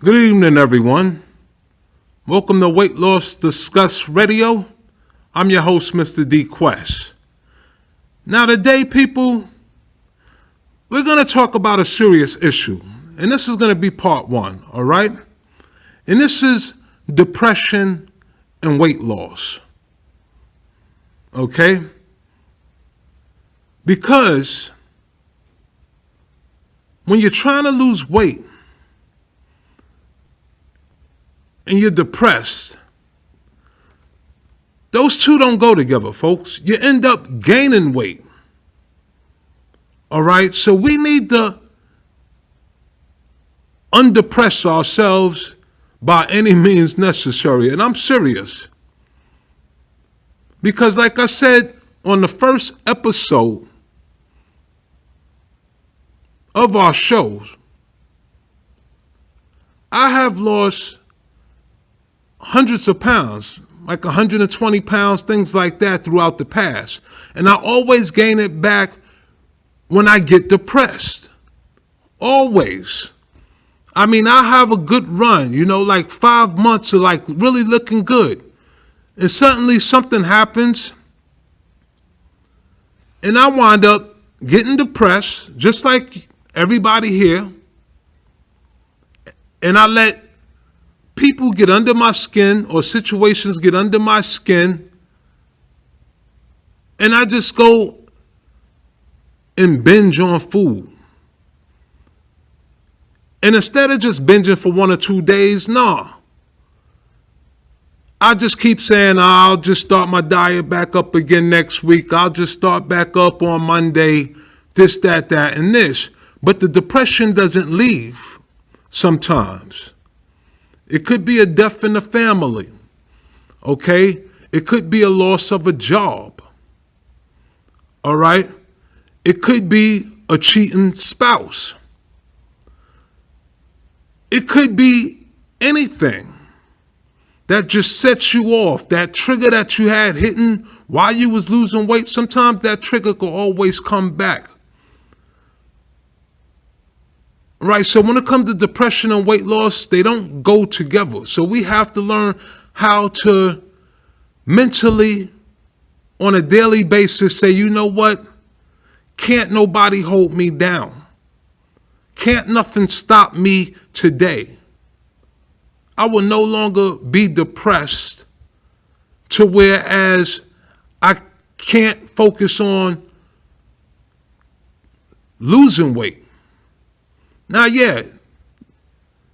Good evening, everyone. Welcome to Weight Loss Discuss Radio. I'm your host, Mr. D. Quest. Now, today, people, we're going to talk about a serious issue. And this is going to be part one, all right? And this is depression and weight loss. Okay? Because when you're trying to lose weight, and you're depressed, those two don't go together, folks. You end up gaining weight. All right? So we need to undepress ourselves by any means necessary. And I'm serious. Because like I said on the first episode of our shows, I have lost hundreds of pounds, like 120 pounds, things like that throughout the past. And I always gain it back when I get depressed. Always. I mean, I have a good run, like 5 months of like really looking good. And suddenly something happens and I wind up getting depressed, just like everybody here. And I let people get under my skin or situations get under my skin, and I just go and binge on food. And instead of just binging for 1 or 2 days, no. I just keep saying, I'll just start my diet back up again next week. I'll just start back up on Monday, this, that, and this. But the depression doesn't leave sometimes. It could be a death in the family, okay? It could be a loss of a job, all right? It could be a cheating spouse. It could be anything that just sets you off, that trigger that you had hitting while you was losing weight. Sometimes that trigger will always come back. Right, so when it comes to depression and weight loss, they don't go together. So we have to learn how to mentally, on a daily basis, say, you know what? Can't nobody hold me down. Can't nothing stop me today. I will no longer be depressed to whereas I can't focus on losing weight. Now, yeah,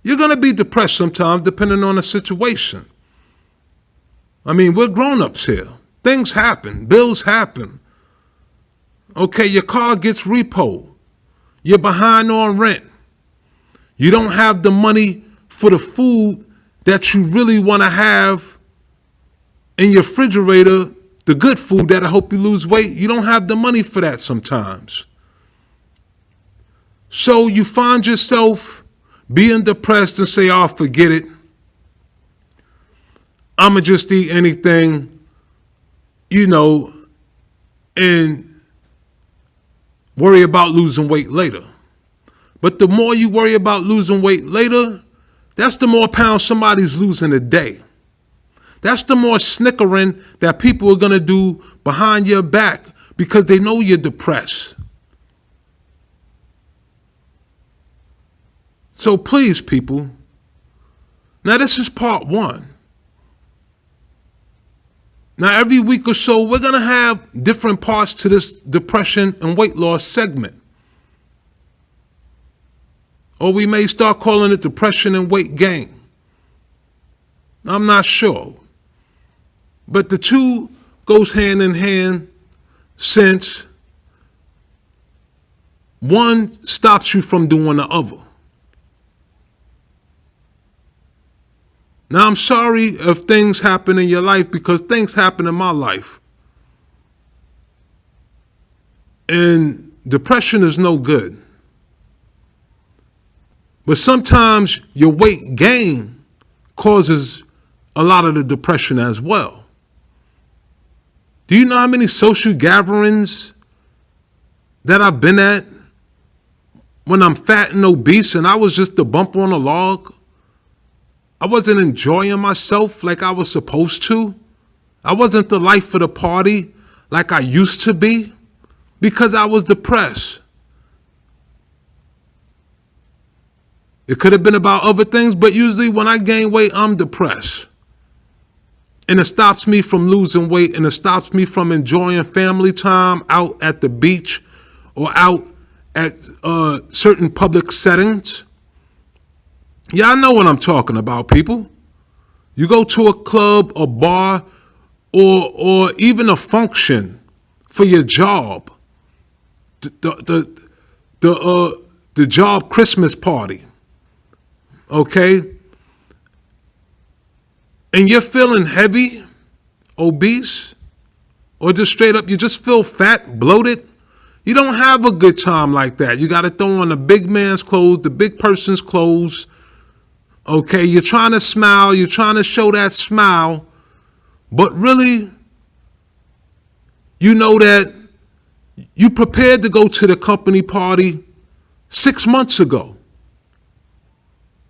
you're going to be depressed sometimes depending on the situation. I mean, we're grown-ups here. Things happen. Bills happen. Okay, your car gets repoed. You're behind on rent. You don't have the money for the food that you really want to have in your refrigerator, the good food that'll help you lose weight. You don't have the money for that sometimes. So you find yourself being depressed and say, oh, forget it. I'm going to just eat anything, and worry about losing weight later. But the more you worry about losing weight later, that's the more pounds somebody's losing a day. That's the more snickering that people are going to do behind your back because they know you're depressed. So please, people, now this is part one. Now every week or so, we're going to have different parts to this depression and weight loss segment. Or we may start calling it depression and weight gain. I'm not sure. But the two goes hand in hand since one stops you from doing the other. Now, I'm sorry if things happen in your life because things happen in my life. And depression is no good. But sometimes your weight gain causes a lot of the depression as well. Do you know how many social gatherings that I've been at when I'm fat and obese and I was just a bump on a log? I wasn't enjoying myself like I was supposed to. I wasn't the life of the party like I used to be because I was depressed. It could have been about other things, but usually when I gain weight, I'm depressed. And it stops me from losing weight, and it stops me from enjoying family time out at the beach or out at certain public settings. Y'all know what I'm talking about, people. You go to a club, a bar, or even a function for your job. The job Christmas party. Okay? And you're feeling heavy, obese, or just straight up, you just feel fat, bloated. You don't have a good time like that. You got to throw on the big man's clothes, the big person's clothes. Okay, you're trying to smile, you're trying to show that smile, but really, you know that you prepared to go to the company party 6 months ago.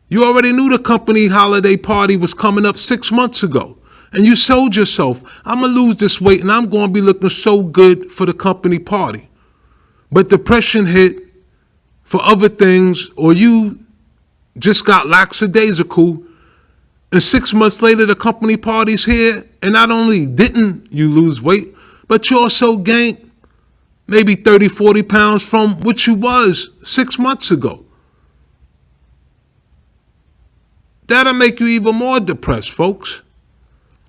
You already knew the company holiday party was coming up 6 months ago. And you told yourself, I'm going to lose this weight and I'm going to be looking so good for the company party. But depression hit for other things, or you just got lackadaisical, and 6 months later the company party's here, and not only didn't you lose weight, but you also gained maybe 30, 40 pounds from what you was 6 months ago. That'll make you even more depressed, folks.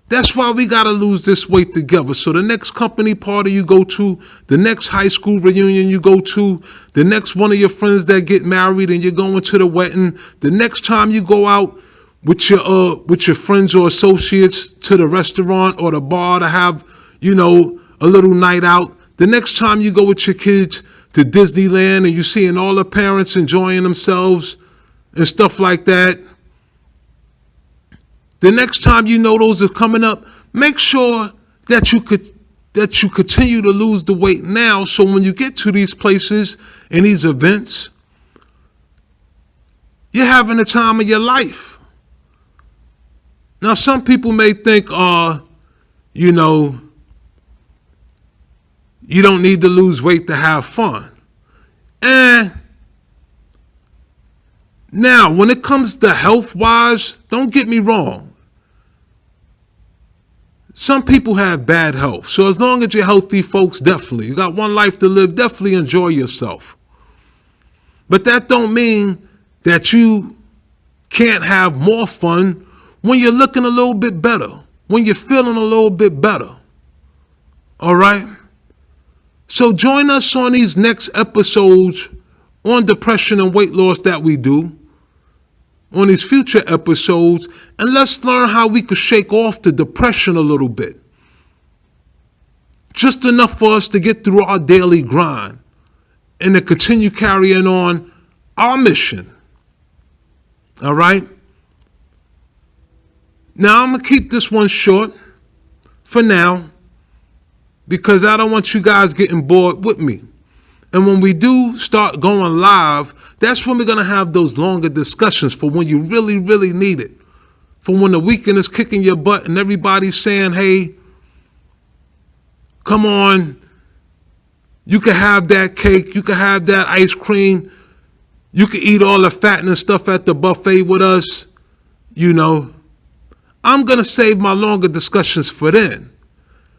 That's why we got to lose this weight together. So the next company party you go to, the next high school reunion you go to, the next one of your friends that get married and you're going to the wedding, the next time you go out with your friends or associates to the restaurant or the bar to have, a little night out, the next time you go with your kids to Disneyland and you're seeing all the parents enjoying themselves and stuff like that, the next time you know those are coming up, make sure that you continue to lose the weight now, so when you get to these places and these events, you're having the time of your life. Now, some people may think, you don't need to lose weight to have fun. And now, when it comes to health-wise, don't get me wrong. Some people have bad health. So as long as you're healthy, folks, definitely. You got one life to live. Definitely enjoy yourself. But that don't mean that you can't have more fun when you're looking a little bit better, when you're feeling a little bit better. All right? So join us on these next episodes on depression and weight loss that we do, on these future episodes, and let's learn how we could shake off the depression a little bit. Just enough for us to get through our daily grind and to continue carrying on our mission. All right? Now, I'm going to keep this one short for now because I don't want you guys getting bored with me. And when we do start going live, that's when we're going to have those longer discussions for when you really, really need it. For when the weekend is kicking your butt and everybody's saying, hey, come on, you can have that cake, you can have that ice cream, you can eat all the fattening stuff at the buffet with us. I'm going to save my longer discussions for then.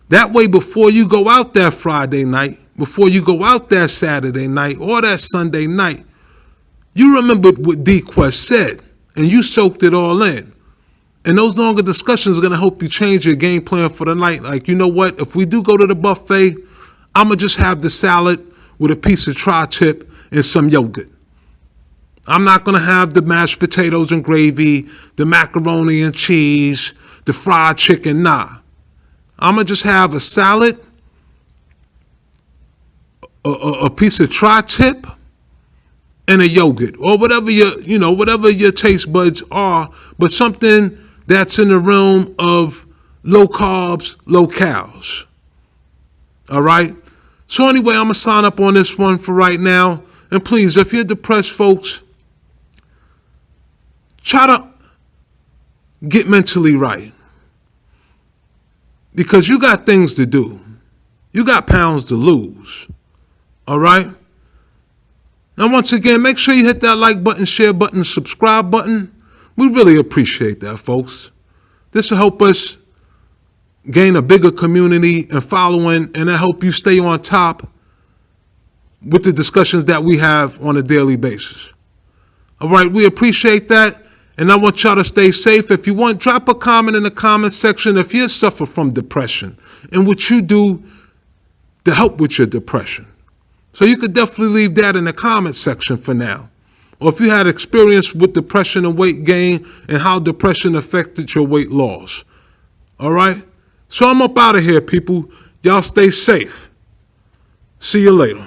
That way, before you go out that Friday night, before you go out that Saturday night or that Sunday night, you remembered what D-Quest said and you soaked it all in. And those longer discussions are going to help you change your game plan for the night. Like, you know what? If we do go to the buffet, I'm going to just have the salad with a piece of tri-tip and some yogurt. I'm not going to have the mashed potatoes and gravy, the macaroni and cheese, the fried chicken. Nah. I'm going to just have a salad, a piece of tri-tip, and a yogurt, or whatever whatever your taste buds are, but something that's in the realm of low carbs, low calories. All right? So anyway, I'm going to sign up on this one for right now. And please, if you're depressed, folks, try to get mentally right. Because you got things to do. You got pounds to lose. All right? Now, once again, make sure you hit that like button, share button, subscribe button. We really appreciate that, folks. This will help us gain a bigger community and following, and that help you stay on top with the discussions that we have on a daily basis. All right, we appreciate that, and I want y'all to stay safe. If you want, drop a comment in the comment section if you suffer from depression and what you do to help with your depression. So you could definitely leave that in the comment section for now. Or if you had experience with depression and weight gain and how depression affected your weight loss. All right? So I'm up out of here, people. Y'all stay safe. See you later.